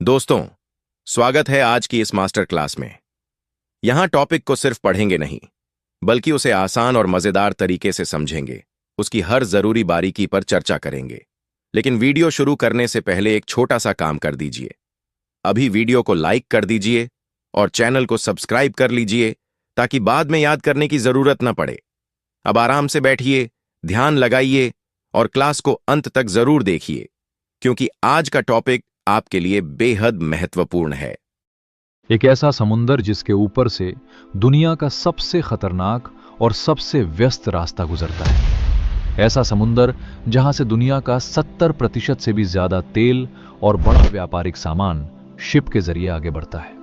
दोस्तों, स्वागत है आज की इस मास्टर क्लास में। यहां टॉपिक को सिर्फ पढ़ेंगे नहीं, बल्कि उसे आसान और मजेदार तरीके से समझेंगे, उसकी हर जरूरी बारीकी पर चर्चा करेंगे। लेकिन वीडियो शुरू करने से पहले एक छोटा सा काम कर दीजिए। अभी वीडियो को लाइक कर दीजिए और चैनल को सब्सक्राइब कर लीजिए ताकि बाद में याद करने की जरूरत न पड़े। अब आराम से बैठिए, ध्यान लगाइए और क्लास को अंत तक जरूर देखिए, क्योंकि आज का टॉपिक आपके लिए बेहद महत्वपूर्ण है। एक ऐसा समुंदर जिसके ऊपर से दुनिया का सबसे खतरनाक और सबसे व्यस्त रास्ता गुजरता है। ऐसा समुंदर जहां से दुनिया का 70% से भी ज्यादा तेल और बड़ा व्यापारिक सामान शिप के जरिए आगे बढ़ता है।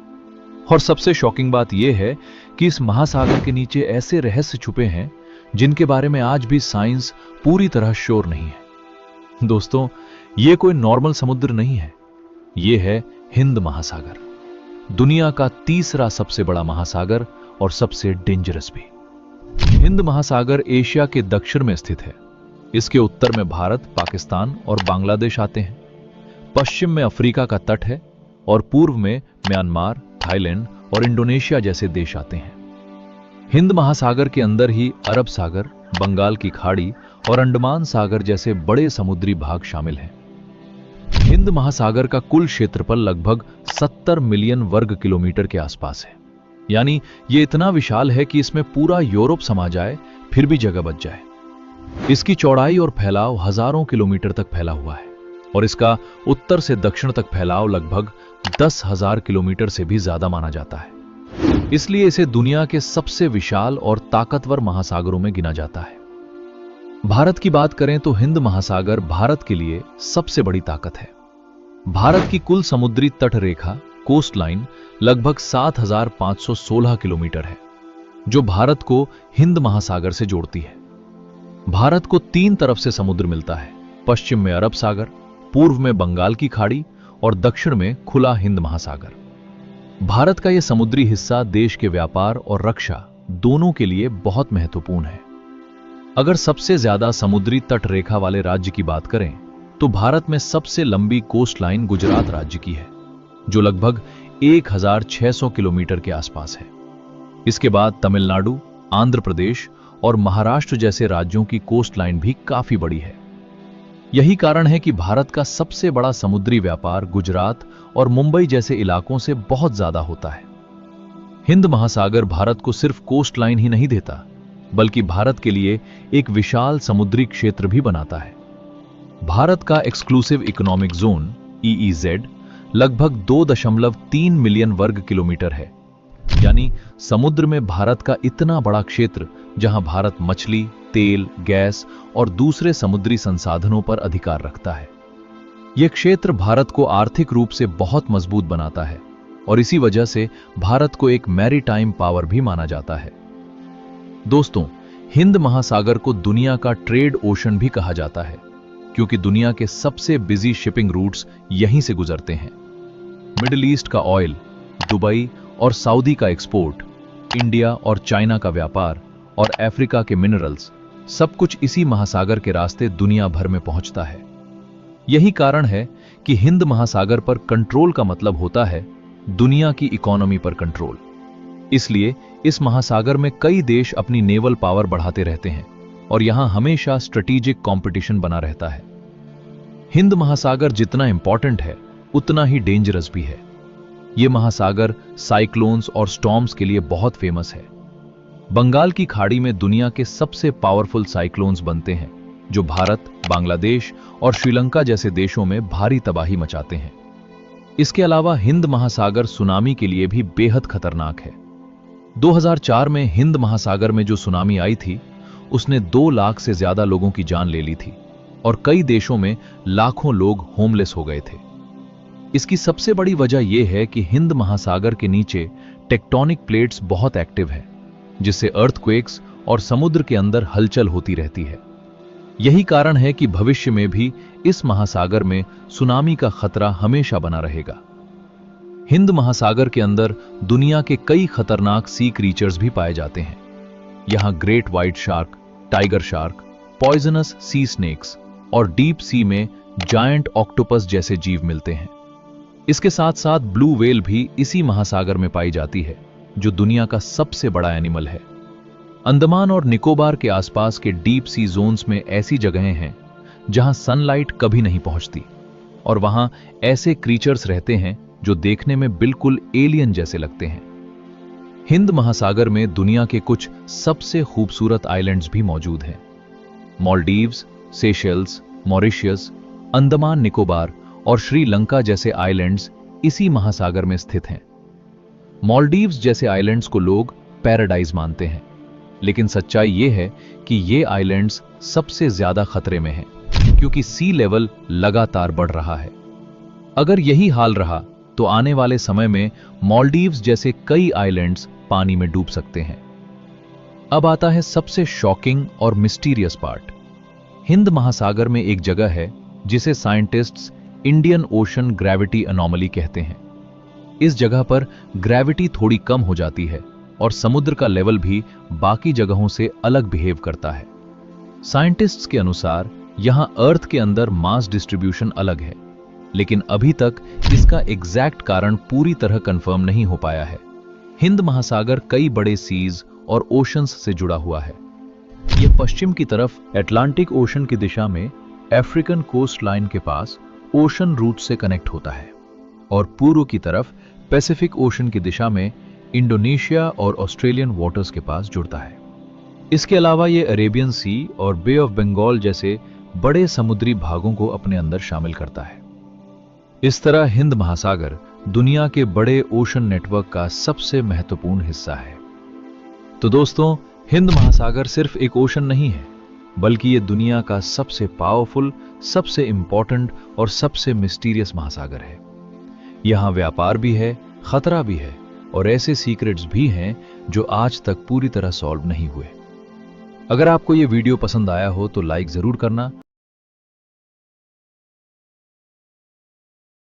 और सबसे शॉकिंग बात यह है कि इस महासागर के नीचे ऐसे रहस्य छुपे हैं जिनके बारे में आज भी साइंस पूरी तरह श्योर नहीं है। दोस्तों, यह कोई नॉर्मल समुद्र नहीं है, यह है हिंद महासागर, दुनिया का तीसरा सबसे बड़ा महासागर और सबसे डेंजरस भी। हिंद महासागर एशिया के दक्षिण में स्थित है। इसके उत्तर में भारत, पाकिस्तान और बांग्लादेश आते हैं। पश्चिम में अफ्रीका का तट है और पूर्व में म्यांमार, थाईलैंड और इंडोनेशिया जैसे देश आते हैं। हिंद महासागर के अंदर ही अरब सागर, बंगाल की खाड़ी और अंडमान सागर जैसे बड़े समुद्री भाग शामिल हैं। हिंद महासागर का कुल क्षेत्रफल लगभग 70 मिलियन वर्ग किलोमीटर के आसपास है। यानी यह इतना विशाल है कि इसमें पूरा यूरोप समा जाए फिर भी जगह बच जाए। इसकी चौड़ाई और फैलाव हजारों किलोमीटर तक फैला हुआ है और इसका उत्तर से दक्षिण तक फैलाव लगभग 10,000 किलोमीटर से भी ज्यादा माना जाता है। इसलिए इसे दुनिया के सबसे विशाल और ताकतवर महासागरों में गिना जाता है। भारत की बात करें तो हिंद महासागर भारत के लिए सबसे बड़ी ताकत है। भारत की कुल समुद्री तट रेखा कोस्ट लाइन लगभग 7,516 किलोमीटर है, जो भारत को हिंद महासागर से जोड़ती है। भारत को 3 तरफ से समुद्र मिलता है, पश्चिम में अरब सागर, पूर्व में बंगाल की खाड़ी और दक्षिण में खुला हिंद महासागर। भारत का यह समुद्री हिस्सा देश के व्यापार और रक्षा दोनों के लिए बहुत महत्वपूर्ण है। अगर सबसे ज्यादा समुद्री तट रेखा वाले राज्य की बात करें तो भारत में सबसे लंबी कोस्ट लाइन गुजरात राज्य की है, जो लगभग 1,600 किलोमीटर के आसपास है। इसके बाद तमिलनाडु, आंध्र प्रदेश और महाराष्ट्र जैसे राज्यों की कोस्ट लाइन भी काफी बड़ी है। यही कारण है कि भारत का सबसे बड़ा समुद्री व्यापार गुजरात और मुंबई जैसे इलाकों से बहुत ज्यादा होता है। हिंद महासागर भारत को सिर्फ कोस्ट लाइन ही नहीं देता, बल्कि भारत के लिए एक विशाल समुद्री क्षेत्र भी बनाता है। भारत का एक्सक्लूसिव इकोनॉमिक जोन EEZ लगभग 2.3 मिलियन वर्ग किलोमीटर है। यानी समुद्र में भारत का इतना बड़ा क्षेत्र जहां भारत मछली, तेल, गैस और दूसरे समुद्री संसाधनों पर अधिकार रखता है। यह क्षेत्र भारत को आर्थिक रूप से बहुत मजबूत बनाता है और इसी वजह से भारत को एक मैरीटाइम पावर भी माना जाता है। दोस्तों, हिंद महासागर को दुनिया का ट्रेड ओशन भी कहा जाता है, क्योंकि दुनिया के सबसे बिजी शिपिंग रूट्स यहीं से गुजरते हैं। मिडिल ईस्ट का ऑयल, दुबई और सऊदी का एक्सपोर्ट, इंडिया और चाइना का व्यापार और अफ्रीका के मिनरल्स, सब कुछ इसी महासागर के रास्ते दुनिया भर में पहुंचता है। यही कारण है कि हिंद महासागर पर कंट्रोल का मतलब होता है दुनिया की इकोनॉमी पर कंट्रोल। इसलिए इस महासागर में कई देश अपनी नेवल पावर बढ़ाते रहते हैं और यहां हमेशा स्ट्रेटेजिक कंपटीशन बना रहता है। हिंद महासागर जितना इंपॉर्टेंट है, उतना ही डेंजरस भी है। यह महासागर साइक्लोन्स और स्टॉर्म्स के लिए बहुत फेमस है। बंगाल की खाड़ी में दुनिया के सबसे पावरफुल साइक्लोन्स बनते हैं, जो भारत, बांग्लादेश और श्रीलंका जैसे देशों में भारी तबाही मचाते हैं। इसके अलावा हिंद महासागर सुनामी के लिए भी बेहद खतरनाक है। 2004 में हिंद महासागर में जो सुनामी आई थी, उसने 2 लाख से ज्यादा लोगों की जान ले ली थी और कई देशों में लाखों लोग होमलेस हो गए थे। इसकी सबसे बड़ी वजह यह है कि हिंद महासागर के नीचे टेक्टोनिक प्लेट्स बहुत एक्टिव है, जिससे अर्थक्वेक्स और समुद्र के अंदर हलचल होती रहती है। यही कारण है कि भविष्य में भी इस महासागर में सुनामी का खतरा हमेशा बना रहेगा। हिंद महासागर के अंदर दुनिया के कई खतरनाक सी क्रीचर्स भी पाए जाते हैं। यहां great white shark, tiger shark, poisonous sea snakes और डीप सी में जायंट ऑक्टोपस जैसे जीव मिलते हैं। इसके साथ साथ ब्लू व्हेल भी इसी महासागर में पाई जाती है, जो दुनिया का सबसे बड़ा एनिमल है। अंडमान और निकोबार के आसपास के डीप सी जोन्स में ऐसी जगहें हैं जहां सनलाइट कभी नहीं पहुंचती, और वहां ऐसे क्रीचर्स रहते हैं जो देखने में बिल्कुल एलियन जैसे लगते हैं। हिंद महासागर में दुनिया के कुछ सबसे खूबसूरत आइलैंड्स भी मौजूद हैं। मालदीव्स, सेशेल्स, मॉरिशस, अंडमान निकोबार और श्रीलंका जैसे आइलैंड्स इसी महासागर में स्थित हैं। मालदीव्स जैसे आइलैंड्स को लोग पैराडाइज मानते हैं, लेकिन सच्चाई यह है कि ये आइलैंड्स सबसे ज्यादा खतरे में हैं, क्योंकि सी लेवल लगातार बढ़ रहा है। अगर यही हाल रहा तो आने वाले समय में मालदीव्स जैसे कई आइलैंड्स पानी में डूब सकते हैं। अब आता है सबसे शॉकिंग और मिस्टीरियस पार्ट। हिंद महासागर में एक जगह है जिसे scientists Indian ocean gravity anomaly कहते हैं। इस जगह पर ग्रेविटी थोड़ी कम हो जाती है और समुद्र का लेवल भी बाकी जगहों से अलग बिहेव करता है। साइंटिस्ट्स के अनुसार यहां अर्थ के अंदर मास डिस्ट्रीब्यूशन अलग है, लेकिन अभी तक इसका एग्जैक्ट कारण पूरी तरह कंफर्म नहीं हो पाया है। हिंद महासागर कई बड़े सीज और ओशंस से जुड़ा हुआ है। यह पश्चिम की तरफ अटलांटिक ओशन की दिशा में अफ्रीकन कोस्ट लाइन के पास ओशन रूट से कनेक्ट होता है, और पूर्व की तरफ पैसिफिक ओशन की दिशा में इंडोनेशिया और ऑस्ट्रेलियन वाटर्स के पास जुड़ता है। इसके अलावा यह अरेबियन सी और बे ऑफ बंगाल जैसे बड़े समुद्री भागों को अपने अंदर शामिल करता है। इस तरह हिंद महासागर दुनिया के बड़े ओशन नेटवर्क का सबसे महत्वपूर्ण हिस्सा है। तो दोस्तों, हिंद महासागर सिर्फ एक ओशन नहीं है, बल्कि यह दुनिया का सबसे पावरफुल, सबसे इंपॉर्टेंट और सबसे मिस्टीरियस महासागर है। यहां व्यापार भी है, खतरा भी है, और ऐसे सीक्रेट्स भी हैं जो आज तक पूरी तरह सॉल्व नहीं हुए। अगर आपको यह वीडियो पसंद आया हो तो लाइक जरूर करना